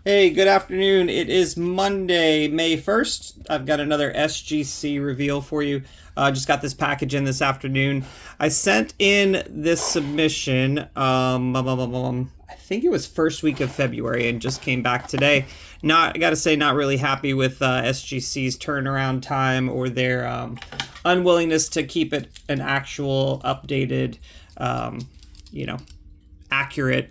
Hey, good afternoon. It is Monday, May 1st. I've got another SGC reveal for you. Just got this package in this afternoon. I sent in this submission, I think it was first week of February, and just came back today. I gotta say, not really happy with SGC's turnaround time or their unwillingness to keep it an actual updated, accurate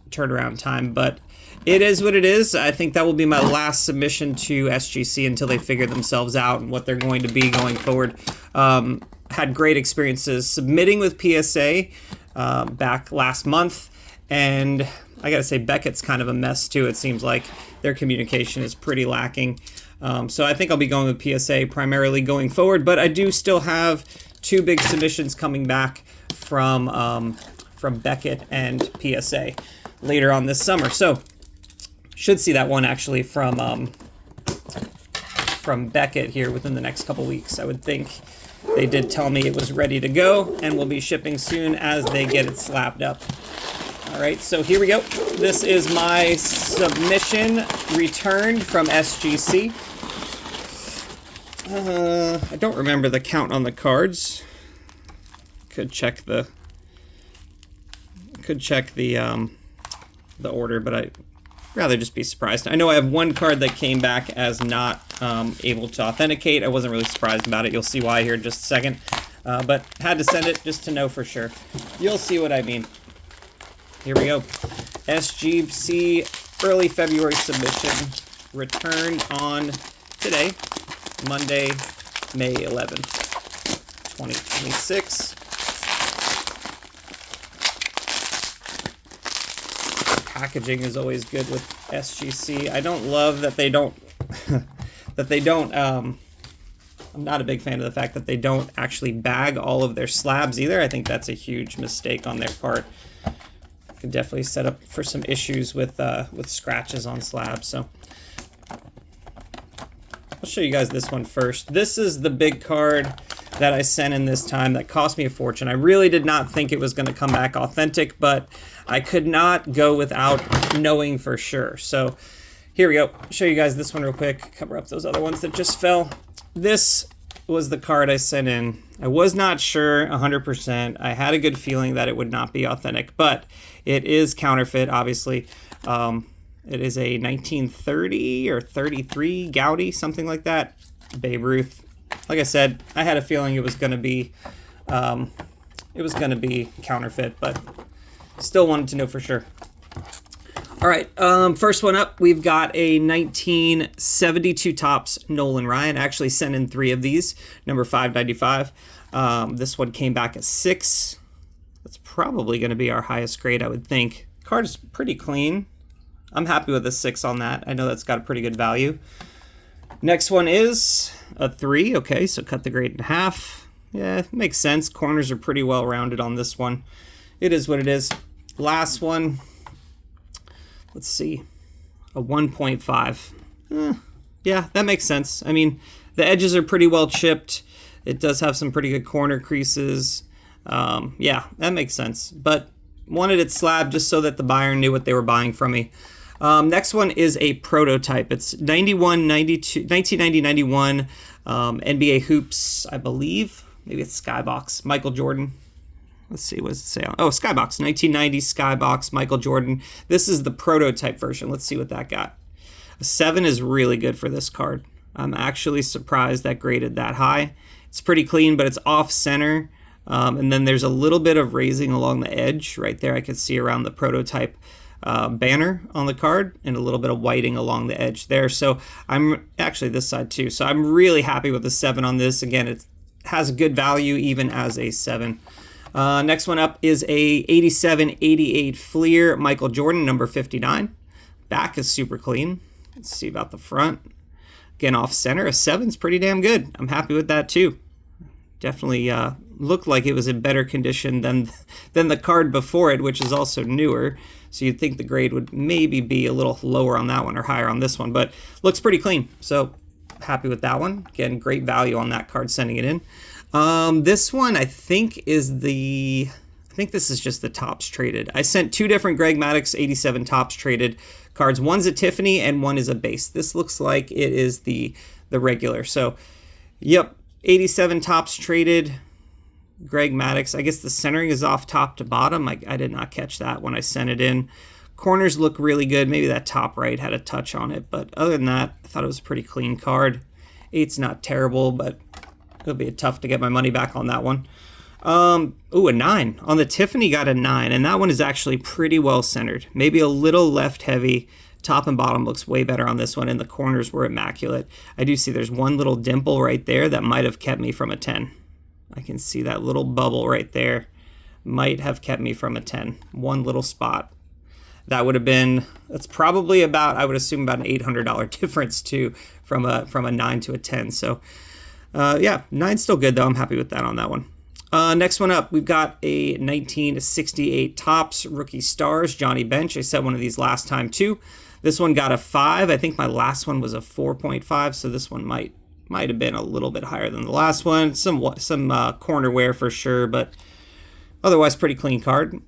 turnaround time, but it is what it is. I think that will be my last submission to SGC until they figure themselves out and what they're going to be going forward. Had great experiences submitting with PSA back last month, and I gotta say Beckett's kind of a mess too. It seems like their communication is pretty lacking. So I think I'll be going with PSA primarily going forward, but I do still have two big submissions coming back from Beckett and PSA later on this summer. So should see that one actually from Beckett here within the next couple weeks. I would think they did tell me it was ready to go and will be shipping soon as they get it slabbed up. All right, so here we go. This is my submission returned from SGC. I don't remember the count on the cards. Could check the order, but I'd rather just be surprised. I know I have one card that came back as not able to authenticate. I wasn't really surprised about it. You'll see why here in just a second. But had to send it just to know for sure. You'll see what I mean. Here we go. SGC early February submission returned on today, Monday, May 11th, 2026. Packaging is always good with SGC. I don't love that they don't I'm not a big fan of the fact that they don't actually bag all of their slabs either. I think that's a huge mistake on their part. Could definitely set up for some issues with scratches on slabs. So I'll show you guys this one first. This is the big card that I sent in this time that cost me a fortune. I really did not think it was going to come back authentic, but I could not go without knowing for sure. So here we go. Show you guys this one real quick. Cover up those other ones that just fell. This was the card I sent in. I was not sure 100%. I had a good feeling that it would not be authentic, but it is counterfeit, obviously. It is a 1930 or 33 Gaudy, something like that. Babe Ruth. Like I said, I had a feeling it was going to be counterfeit, but still wanted to know for sure. All right, first one up, we've got a 1972 Topps Nolan Ryan. I actually sent in 3 of these, number 595. This one came back at 6. That's probably going to be our highest grade, I would think. Card is pretty clean. I'm happy with a 6 on that. I know that's got a pretty good value. Next one is a 3. Okay, so cut the grade in half. Yeah, makes sense. Corners are pretty well rounded on this one. It is what it is. Last one. Let's see. A 1.5. Yeah, that makes sense. I mean, the edges are pretty well chipped. It does have some pretty good corner creases. Yeah, that makes sense. But wanted it slabbed just so that the buyer knew what they were buying from me. Next one is a prototype. It's 1990-91 NBA Hoops, I believe. Maybe it's Skybox. Michael Jordan. Let's see, what does it say? Oh, Skybox. 1990 Skybox, Michael Jordan. This is the prototype version. Let's see what that got. A 7 is really good for this card. I'm actually surprised that graded that high. It's pretty clean, but it's off center. And then there's a little bit of raising along the edge. Right there, I can see around the prototype banner on the card, and a little bit of whiting along the edge there. So I'm actually this side too. So I'm really happy with the 7 on this. Again, it has a good value even as a 7. Next one up is a 87-88 Fleer Michael Jordan, number 59. Back is super clean. Let's see about the front. Again, off center, a 7's pretty damn good. I'm happy with that too. Definitely looked like it was in better condition than the card before it, which is also newer. So you'd think the grade would maybe be a little lower on that one or higher on this one, but looks pretty clean. So happy with that one. Again, great value on that card sending it in. This one I think is this is just the Topps traded. I sent 2 different Greg Maddux 87 Topps traded cards. One's a Tiffany and one is a base. This looks like it is the regular. So, yep, 87 tops traded. Greg Maddux. I guess the centering is off top to bottom. I did not catch that when I sent it in. Corners look really good. Maybe that top right had a touch on it, but other than that, I thought it was a pretty clean card. 8's not terrible, but it'll be tough to get my money back on that one. Ooh, a 9. On the Tiffany got a 9, and that one is actually pretty well centered. Maybe a little left heavy. Top and bottom looks way better on this one, and the corners were immaculate. I do see there's one little dimple right there that might have kept me from a 10. I can see that little bubble right there might have kept me from a 10. One little spot. That would have been, that's probably about, I would assume about an $800 difference too from a 9 to a 10. So yeah, 9's still good though. I'm happy with that on that one. Next one up, we've got a 1968 Topps Rookie Stars, Johnny Bench. I set one of these last time too. This one got a 5. I think my last one was a 4.5, so this one might have been a little bit higher than the last one. Some corner wear for sure, but otherwise pretty clean card.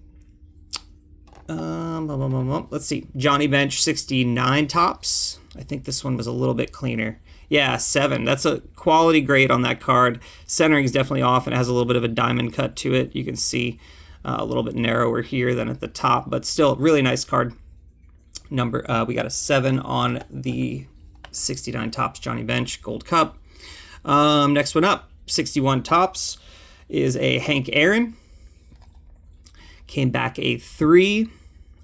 Let's see. Johnny Bench 69 Topps. I think this one was a little bit cleaner. Yeah, 7. That's a quality grade on that card. Centering is definitely off, and it has a little bit of a diamond cut to it. You can see a little bit narrower here than at the top, but still really nice card. We got a 7 on the 69 Topps Johnny Bench Gold Cup. Next one up, 61 Topps is a Hank Aaron. Came back a 3.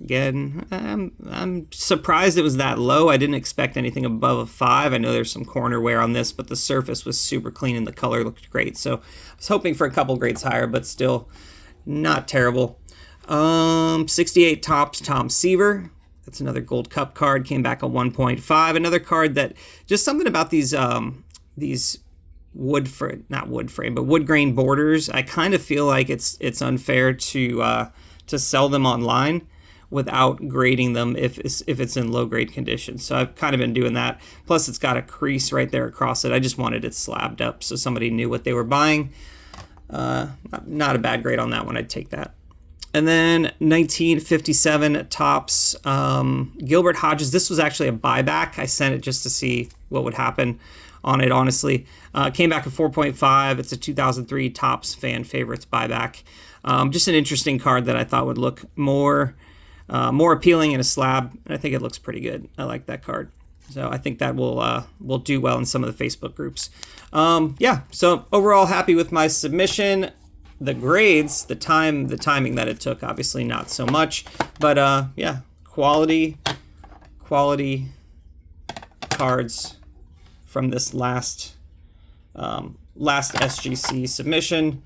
Again, I'm surprised it was that low. I didn't expect anything above a 5. I know there's some corner wear on this, but the surface was super clean and the color looked great. So I was hoping for a couple grades higher, but still not terrible. 68 Topps Tom Seaver. That's another Gold Cup card. Came back a 1.5. Another card that just something about these wood grain borders. I kind of feel like it's unfair to sell them online without grading them if it's in low grade condition. So I've kind of been doing that. Plus it's got a crease right there across it. I just wanted it slabbed up so somebody knew what they were buying. Not a bad grade on that one. I'd take that. And then 1957 Topps Gilbert Hodges. This was actually a buyback. I sent it just to see what would happen on it, honestly. Came back at 4.5. It's a 2003 Topps fan favorites buyback. Just an interesting card that I thought would look more appealing in a slab, and I think it looks pretty good. I like that card, so I think that will do well in some of the Facebook groups. Yeah, so overall happy with my submission. The grades, the timing that it took, obviously not so much, but yeah, quality cards from this last SGC submission.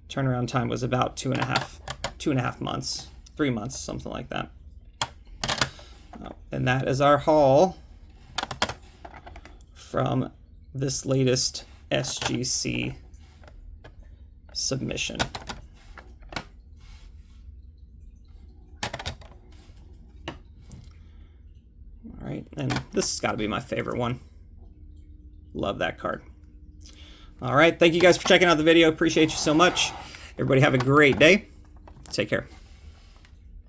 Turnaround time was about 2.5 months, 3 months, something like that. And that is our haul from this latest SGC submission. All right, and this has got to be my favorite one. Love that card. All right, thank you guys for checking out the video. Appreciate you so much. Everybody have a great day. Take care.